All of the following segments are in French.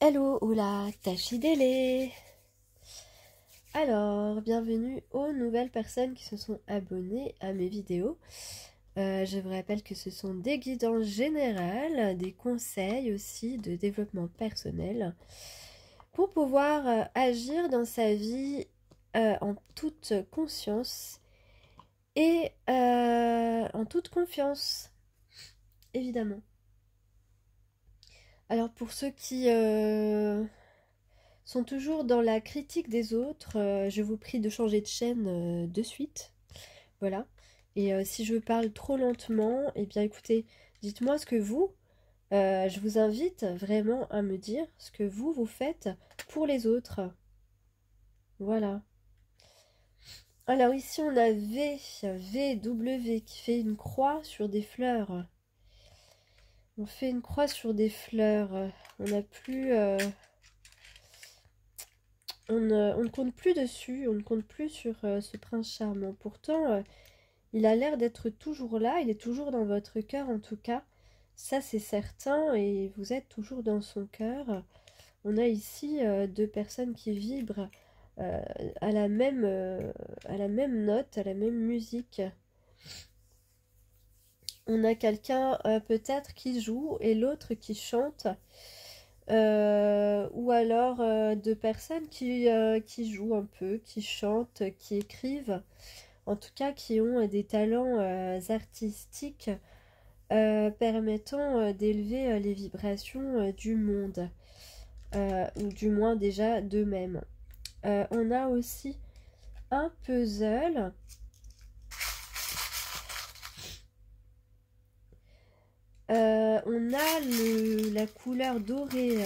Hello, oula, Tachidele. Alors, bienvenue aux nouvelles personnes qui se sont abonnées à mes vidéos. Je vous rappelle que ce sont des guidances générales, des conseils aussi de développement personnel pour pouvoir agir dans sa vie en toute conscience et en toute confiance, évidemment. Alors pour ceux qui sont toujours dans la critique des autres, je vous prie de changer de chaîne de suite. Voilà. Et si je parle trop lentement, eh bien écoutez, dites-moi ce que vous, je vous invite vraiment à me dire ce que vous faites pour les autres. Voilà. Alors ici on a VW qui fait une croix sur des fleurs. On fait une croix sur des fleurs. On n'a plus... on ne compte plus dessus, on ne compte plus sur ce prince charmant. Pourtant, il a l'air d'être toujours là, il est toujours dans votre cœur en tout cas. Ça c'est certain et vous êtes toujours dans son cœur. On a ici deux personnes qui vibrent à la même note, à la même musique. On a quelqu'un peut-être qui joue et l'autre qui chante. Ou alors de personnes qui jouent un peu, qui chantent, qui écrivent, en tout cas qui ont des talents artistiques permettant d'élever les vibrations du monde, ou du moins déjà d'eux-mêmes. On a aussi un puzzle. On a la couleur dorée.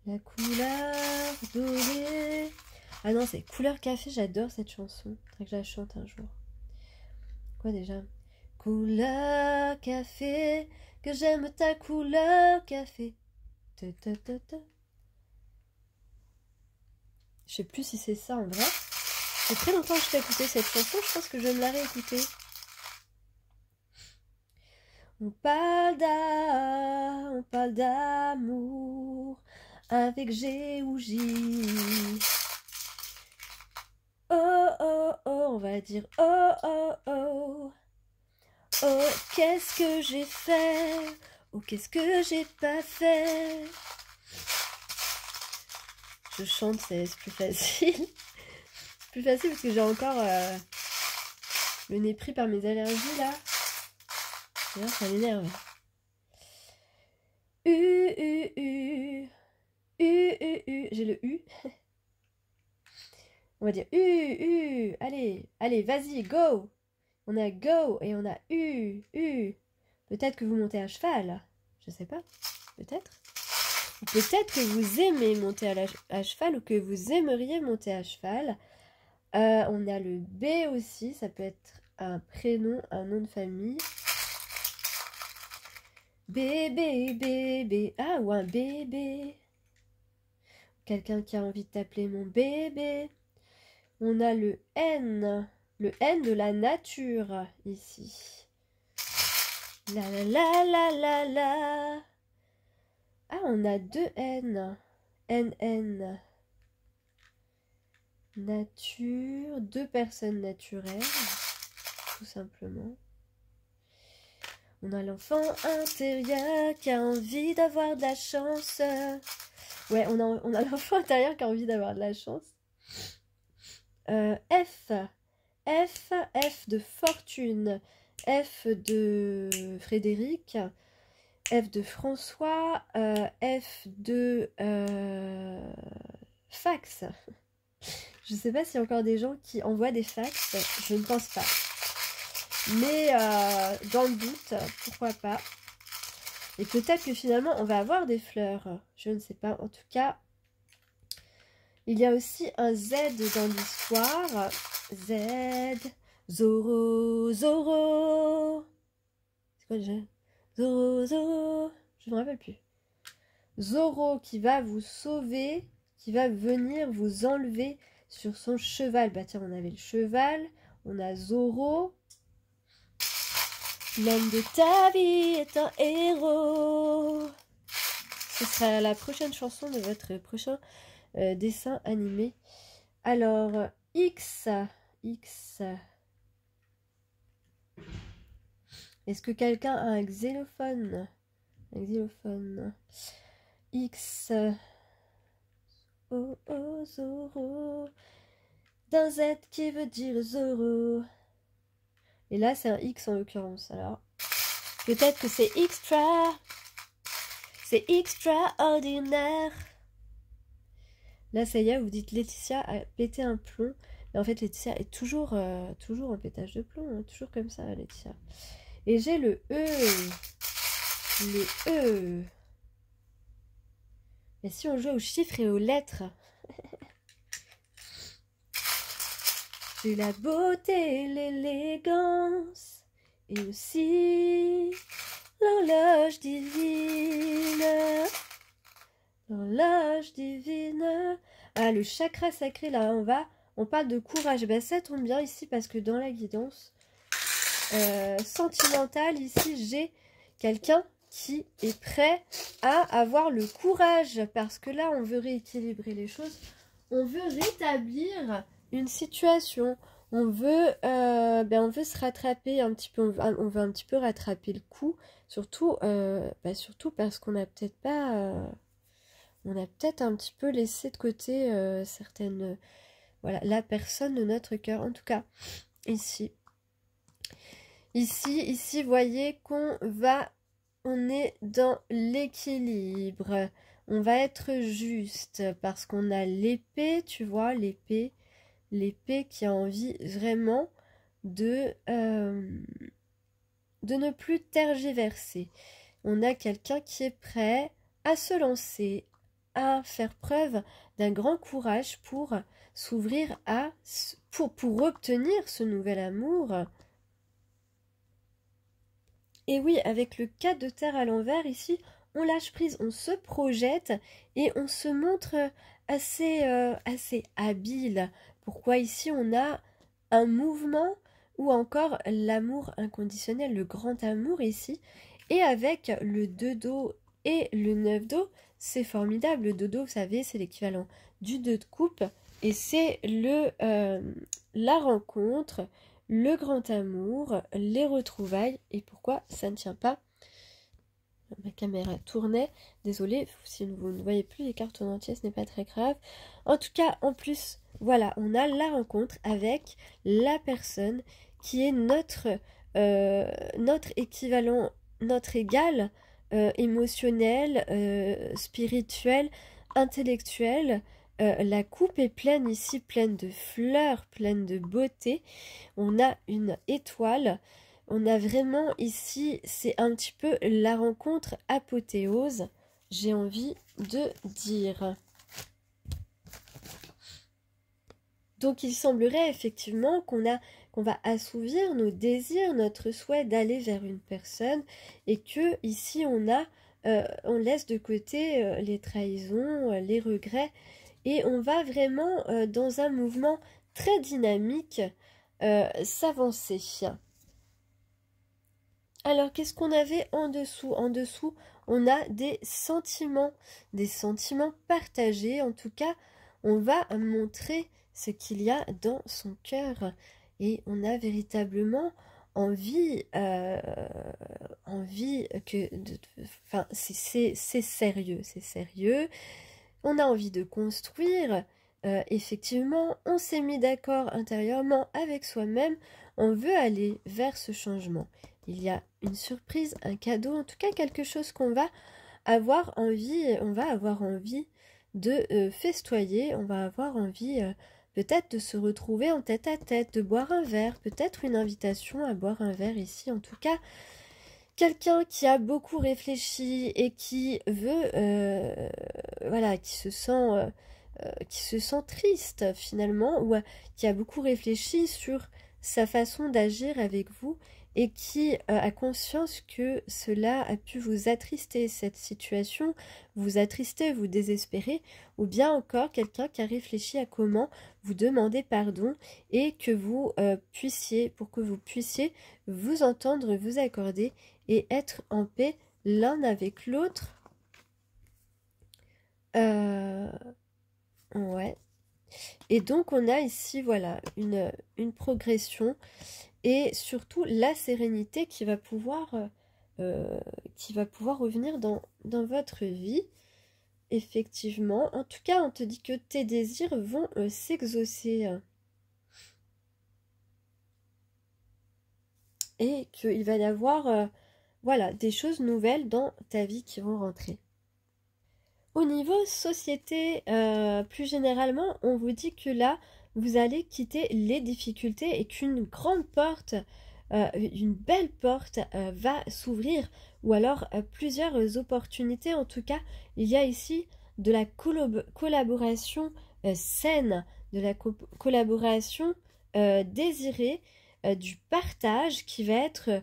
La couleur dorée. Ah non, c'est couleur café, j'adore cette chanson. Faudrait que je la chante un jour. Quoi déjà? Couleur café, que j'aime ta couleur café. Ta, ta, ta, ta. Je sais plus si c'est ça en vrai. C'est très longtemps que je t'ai écouté cette chanson, je pense que je vais me la réécouter. On parle d'amour avec G ou J. Oh oh oh, on va dire oh oh oh. Oh, qu'est-ce que j'ai fait? Oh, qu'est-ce que j'ai pas fait? Je chante, c'est plus facile. Plus facile parce que j'ai encore le nez pris par mes allergies là. D'ailleurs, ça m'énerve. J'ai le U. On va dire U. Allez, vas-y, go. On a go et on a U. Peut-être que vous montez à cheval. Je sais pas. Peut-être. Peut-être que vous aimez monter à cheval ou que vous aimeriez monter à cheval. On a le B aussi. Ça peut être un prénom, un nom de famille. Bébé. Ah, ou un bébé. Quelqu'un qui a envie de t'appeler mon bébé. On a le N. Le N de la nature, ici. La la la la la la. Ah, on a deux N. NN. Nature. Deux personnes naturelles. Tout simplement. On a l'enfant intérieur qui a envie d'avoir de la chance. Ouais, on a l'enfant intérieur qui a envie d'avoir de la chance. F de fortune. F de Frédéric. F de François. F de fax. Je ne sais pas s'il y a encore des gens qui envoient des fax. Je ne pense pas. Mais dans le doute, pourquoi pas. Et peut-être que finalement, on va avoir des fleurs. Je ne sais pas. En tout cas, il y a aussi un Z dans l'histoire. Z. Zoro. C'est quoi déjà? Zoro. Je ne me rappelle plus. Zoro qui va vous sauver, qui va venir vous enlever sur son cheval. Bah tiens, on avait le cheval. On a Zoro. L'homme de ta vie est un héros. Ce sera la prochaine chanson de votre prochain dessin animé. Alors, X. Est-ce que quelqu'un a un xylophone? Un xylophone. X. Oh, oh, Zoro. D'un Z qui veut dire Zoro. Et là, c'est un X en l'occurrence. Alors, peut-être que c'est extra. C'est extraordinaire. Là, ça y est, vous dites Laetitia a pété un plomb. Mais en fait, Laetitia est toujours en pétage de plomb. Hein, toujours comme ça, Laetitia. Et j'ai le E. Le E. Mais si on joue aux chiffres et aux lettres. J'ai la beauté, l'élégance. Et aussi l'horloge divine. L'horloge divine. Ah, le chakra sacré, là, on parle de courage. Ben, ça tombe bien ici parce que dans la guidance sentimentale, ici, j'ai quelqu'un qui est prêt à avoir le courage. Parce que là, on veut rééquilibrer les choses. On veut rétablir une situation. On veut se rattraper un petit peu. On veut un petit peu rattraper le coup. Surtout parce qu'on n'a peut-être pas... on a peut-être un petit peu laissé de côté certaines... voilà, la personne de notre cœur. En tout cas, ici, voyez on est dans l'équilibre. On va être juste parce qu'on a l'épée, tu vois, l'épée qui a envie vraiment de ne plus tergiverser. On a quelqu'un qui est prêt à se lancer, à faire preuve d'un grand courage pour s'ouvrir pour obtenir ce nouvel amour. Et oui, avec le 4 de terre à l'envers, ici, on lâche prise, on se projette et on se montre assez habile. Pourquoi ici, on a un mouvement ou encore l'amour inconditionnel, le grand amour ici. Et avec le 2 dos et le 9 dos, c'est formidable. Le 2 dos, vous savez, c'est l'équivalent du 2 de coupe. Et c'est la rencontre, le grand amour, les retrouvailles. Et pourquoi ça ne tient pas? Ma caméra tournait. Désolée, si vous ne voyez plus les cartes en entier, ce n'est pas très grave. En tout cas, en plus, voilà, on a la rencontre avec la personne qui est notre équivalent, notre égal émotionnel, spirituel, intellectuel. La coupe est pleine ici, pleine de fleurs, pleine de beauté. On a une étoile. On a vraiment ici, c'est un petit peu la rencontre apothéose, j'ai envie de dire. Donc il semblerait effectivement qu'on va assouvir nos désirs, notre souhait d'aller vers une personne et que ici on laisse de côté les trahisons, les regrets et on va vraiment dans un mouvement très dynamique s'avancer. Alors, qu'est-ce qu'on avait en dessous? En dessous, on a des sentiments partagés. En tout cas, on va montrer ce qu'il y a dans son cœur. Et on a véritablement envie enfin, c'est sérieux, c'est sérieux. On a envie de construire. Effectivement, on s'est mis d'accord intérieurement avec soi-même. On veut aller vers ce changement. Il y a une surprise, un cadeau, en tout cas quelque chose qu'on va avoir envie, de festoyer, on va avoir envie peut-être de se retrouver en tête à tête, de boire un verre, peut-être une invitation à boire un verre ici, en tout cas quelqu'un qui a beaucoup réfléchi et qui veut, qui se sent triste finalement, ou qui a beaucoup réfléchi sur sa façon d'agir avec vous, et qui a conscience que cela a pu vous attrister, cette situation, vous attrister, vous désespérer, ou bien encore quelqu'un qui a réfléchi à comment vous demander pardon et que vous pour que vous puissiez vous entendre, vous accorder et être en paix l'un avec l'autre. Ouais. Et donc on a ici, voilà, une progression et surtout la sérénité qui va pouvoir revenir dans votre vie. Effectivement. En tout cas, on te dit que tes désirs vont s'exaucer. Et qu'il va y avoir voilà, des choses nouvelles dans ta vie qui vont rentrer. Au niveau société, plus généralement, on vous dit que là, vous allez quitter les difficultés et qu'une grande porte, une belle porte va s'ouvrir, ou alors plusieurs opportunités. En tout cas, il y a ici de la collaboration saine, de la collaboration désirée, du partage qui va être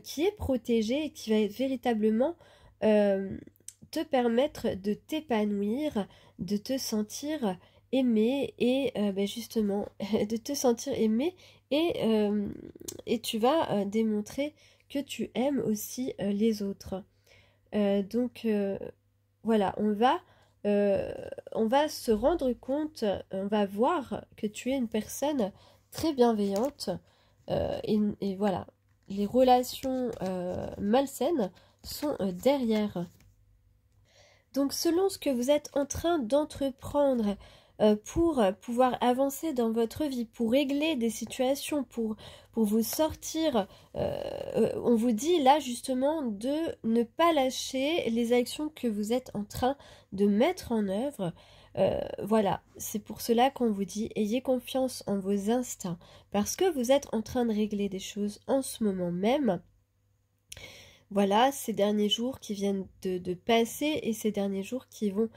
qui est protégé et qui va être véritablement te permettre de t'épanouir, de te sentir aimé et justement de te sentir aimé et tu vas démontrer que tu aimes aussi les autres. Donc voilà, on va se rendre compte, on va voir que tu es une personne très bienveillante et voilà, les relations malsaines sont derrière. Donc selon ce que vous êtes en train d'entreprendre pour pouvoir avancer dans votre vie, pour régler des situations, pour vous sortir, on vous dit là justement de ne pas lâcher les actions que vous êtes en train de mettre en œuvre. Voilà, c'est pour cela qu'on vous dit ayez confiance en vos instincts, parce que vous êtes en train de régler des choses en ce moment même. Voilà, ces derniers jours qui viennent de passer et ces derniers jours qui vont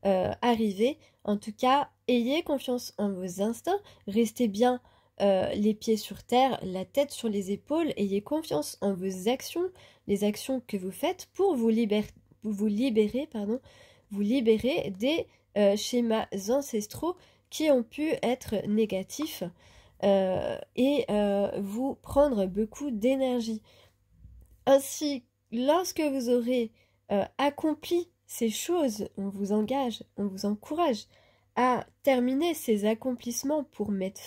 arriver. En tout cas, ayez confiance en vos instincts, restez bien les pieds sur terre, la tête sur les épaules, ayez confiance en vos actions, les actions que vous faites pour vous libérer des schémas ancestraux qui ont pu être négatifs et vous prendre beaucoup d'énergie. Ainsi, lorsque vous aurez accompli ces choses, on vous engage, on vous encourage à terminer ces accomplissements pour mettre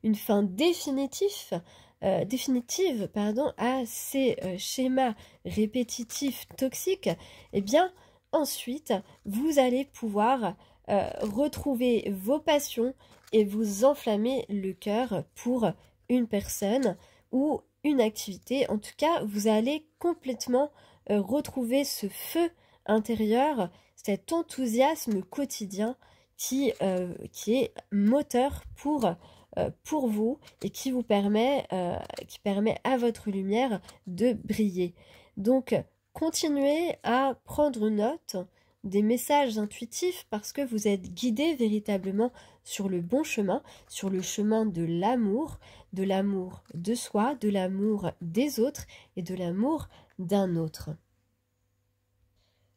une fin définitive, à ces schémas répétitifs toxiques, eh bien, ensuite, vous allez pouvoir retrouver vos passions et vous enflammer le cœur pour une personne ou une activité. En tout cas, vous allez complètement retrouver ce feu intérieur, cet enthousiasme quotidien qui est moteur pour vous et qui permet à votre lumière de briller. Donc, continuez à prendre note des messages intuitifs parce que vous êtes guidé véritablement sur le bon chemin, sur le chemin de l'amour de soi, de l'amour des autres et de l'amour d'un autre.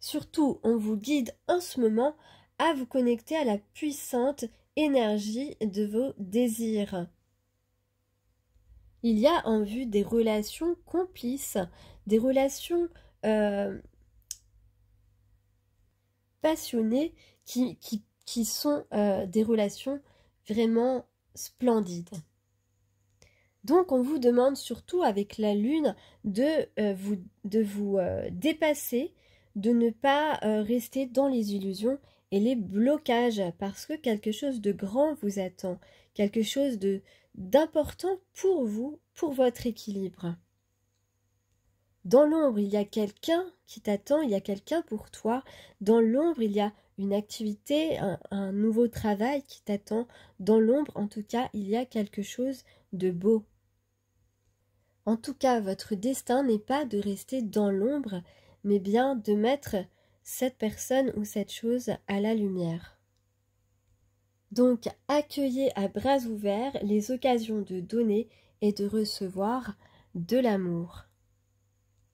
Surtout, on vous guide en ce moment à vous connecter à la puissante énergie de vos désirs. Il y a en vue des relations complices, des relations passionnées qui sont des relations vraiment splendides. Donc on vous demande surtout avec la lune de vous dépasser, de ne pas rester dans les illusions et les blocages parce que quelque chose de grand vous attend, quelque chose d'important pour vous, pour votre équilibre. Dans l'ombre, il y a quelqu'un qui t'attend, il y a quelqu'un pour toi. Dans l'ombre, il y a une activité, un nouveau travail qui t'attend. Dans l'ombre, en tout cas, il y a quelque chose de beau. En tout cas, votre destin n'est pas de rester dans l'ombre, mais bien de mettre cette personne ou cette chose à la lumière. Donc, accueillez à bras ouverts les occasions de donner et de recevoir de l'amour.